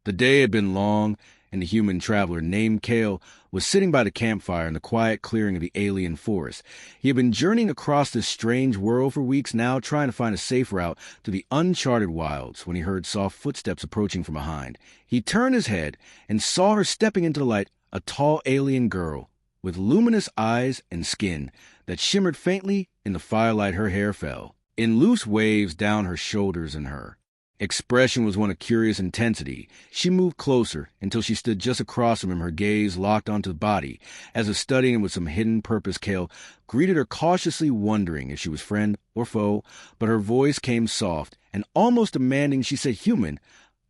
The day had been long, and the human traveler named Kale was sitting by the campfire in the quiet clearing of the alien forest. He had been journeying across this strange world for weeks now, trying to find a safe route through the uncharted wilds, when he heard soft footsteps approaching from behind. He turned his head and saw her stepping into the light, a tall alien girl with luminous eyes and skin that shimmered faintly in the firelight. Her hair fell in loose waves down her shoulders, and her expression was one of curious intensity. She moved closer until she stood just across from him, her gaze locked onto the body. As if studying him with some hidden purpose, Kale greeted her cautiously, wondering if she was friend or foe, but her voice came soft and almost demanding. She said, "Human,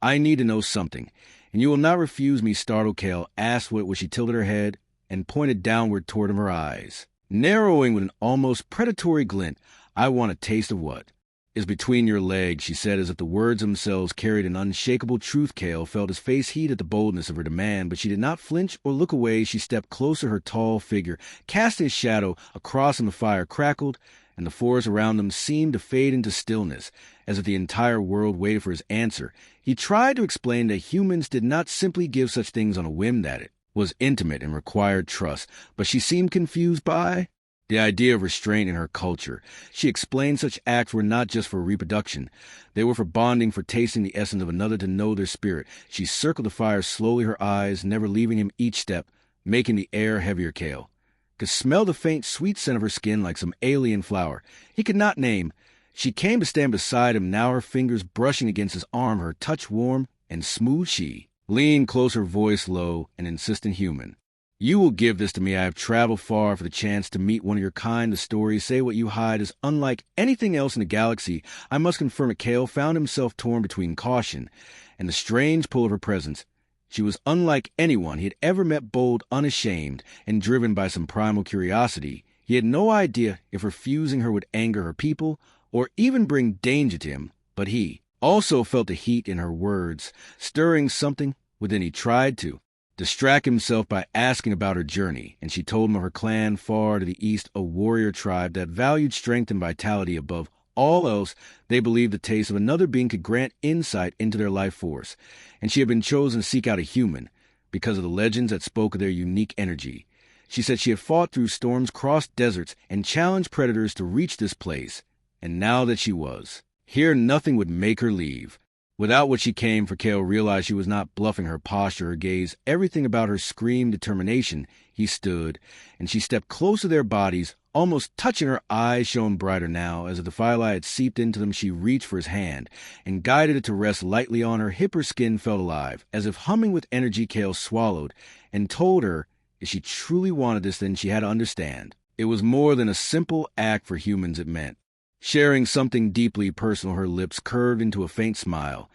I need to know something, and you will not refuse me." Startled, Kale asked what she tilted her head and pointed downward toward him, her eyes narrowing with an almost predatory glint. "I want a taste of what is between your legs," she said, as if the words themselves carried an unshakable truth. Kale felt his face heat at the boldness of her demand, but she did not flinch or look away. She stepped closer, her tall figure casting a shadow across him. The fire crackled, and the forest around them seemed to fade into stillness, as if the entire world waited for his answer. He tried to explain that humans did not simply give such things on a whim, that it was intimate and required trust, but she seemed confused by the idea of restraint in her culture. She explained such acts were not just for reproduction. They were for bonding, for tasting the essence of another, to know their spirit. She circled the fire slowly, her eyes never leaving him each step, making the air heavier. Kale could smell the faint, sweet scent of her skin like some alien flower he could not name. She came to stand beside him, now her fingers brushing against his arm, her touch warm and smooth. She leaned closer, voice low and insistent. "Human, you will give this to me. I have traveled far for the chance to meet one of your kind. The stories say what you hide is unlike anything else in the galaxy." I must confirm it. Kale found himself torn between caution and the strange pull of her presence. She was unlike anyone he had ever met, bold, unashamed, and driven by some primal curiosity. He had no idea if refusing her would anger her people or even bring danger to him, but he also felt the heat in her words, stirring something within. He tried to distract himself by asking about her journey, and she told him of her clan far to the east, a warrior tribe that valued strength and vitality above all else. They believed the taste of another being could grant insight into their life force, and she had been chosen to seek out a human because of the legends that spoke of their unique energy. She said she had fought through storms, crossed deserts, and challenged predators to reach this place, and now that she was here, nothing would make her leave. Without what she came for, Kale realized she was not bluffing. Her posture, her gaze, everything about her screamed determination. He stood, and she stepped close to their bodies, almost touching. Her eyes shone brighter now, as if the firelight had seeped into them. She reached for his hand and guided it to rest lightly on her hip. Her skin felt alive, as if humming with energy. Kale swallowed and told her if she truly wanted this, then she had to understand. It was more than a simple act for humans. It meant sharing something deeply personal. Her lips curved into a faint smile,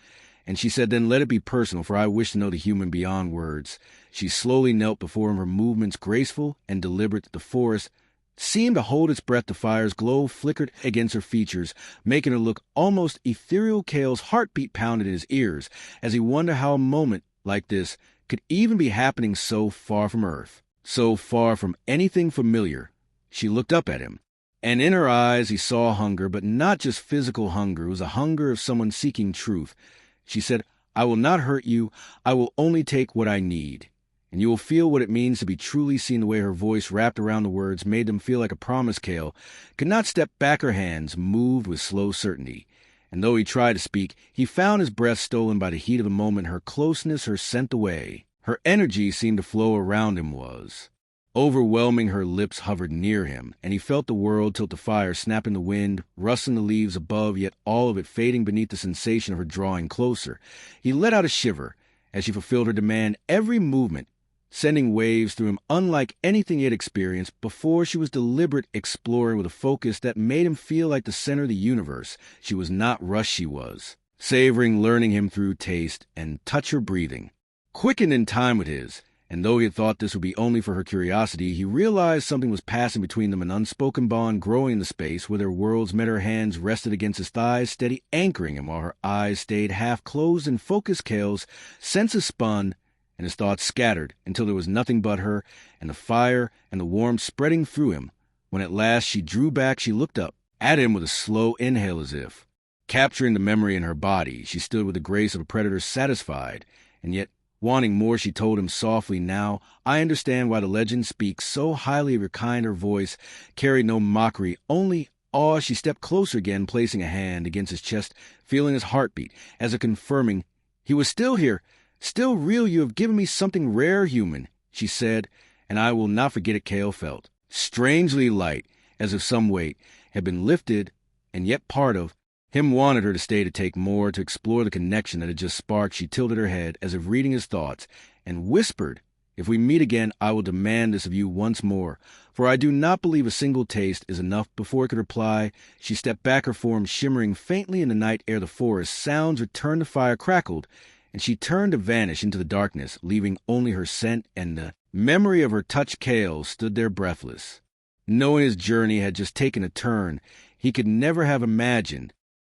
and she said, "Then let it be personal, for I wish to know the human beyond words." She slowly knelt before him, her movements graceful and deliberate. The forest seemed to hold its breath. The fire's glow flickered against her features, making her look almost ethereal. Kale's heartbeat pounded in his ears as he wondered how a moment like this could even be happening so far from Earth, so far from anything familiar. She looked up at him, and in her eyes he saw hunger, but not just physical hunger. It was a hunger of someone seeking truth. She said, "I will not hurt you. I will only take what I need, and you will feel what it means to be truly seen." The way her voice wrapped around the words made them feel like a promise. Kale could not step back. Her hands moved with slow certainty, and though he tried to speak, he found his breath stolen by the heat of the moment. Her closeness, her scent away, her energy seemed to flow around him, was overwhelming. Her lips hovered near him, and he felt the world tilt. The fire snapping, the wind rustling the leaves above, yet all of it fading beneath the sensation of her drawing closer. He let out a shiver as she fulfilled her demand, every movement sending waves through him unlike anything he had experienced before. She was deliberate, exploring with a focus that made him feel like the center of the universe. She was not rushed. She was savoring, learning him through taste and touch. Her breathing quickened in time with his, and though he had thought this would be only for her curiosity, he realized something was passing between them, an unspoken bond growing in the space where their worlds met. Her hands rested against his thighs, steady, anchoring him, while her eyes stayed half closed and focused. Kale's senses spun, and his thoughts scattered until there was nothing but her and the fire and the warmth spreading through him. When at last she drew back, she looked up at him with a slow inhale, as if capturing the memory in her body. She stood with the grace of a predator, satisfied And yet, wanting more, she told him softly, "Now, I understand why the legend speaks so highly of your kind." Her voice carried no mockery, only awe. She stepped closer again, placing a hand against his chest, feeling his heartbeat, as if confirming he was still here, still real. "You have given me something rare, human," she said, "and I will not forget it." Kale felt strangely light, as if some weight had been lifted, and yet part of him wanted her to stay, to take more, to explore the connection that had just sparked. She tilted her head, as if reading his thoughts, and whispered, "If we meet again, I will demand this of you once more, for I do not believe a single taste is enough." Before he could reply, she stepped back, her form shimmering faintly in the night air. The forest sounds returned, the fire crackled, and she turned to vanish into the darkness, leaving only her scent and the memory of her touch. Kale stood there breathless, knowing his journey had just taken a turn he could never have imagined.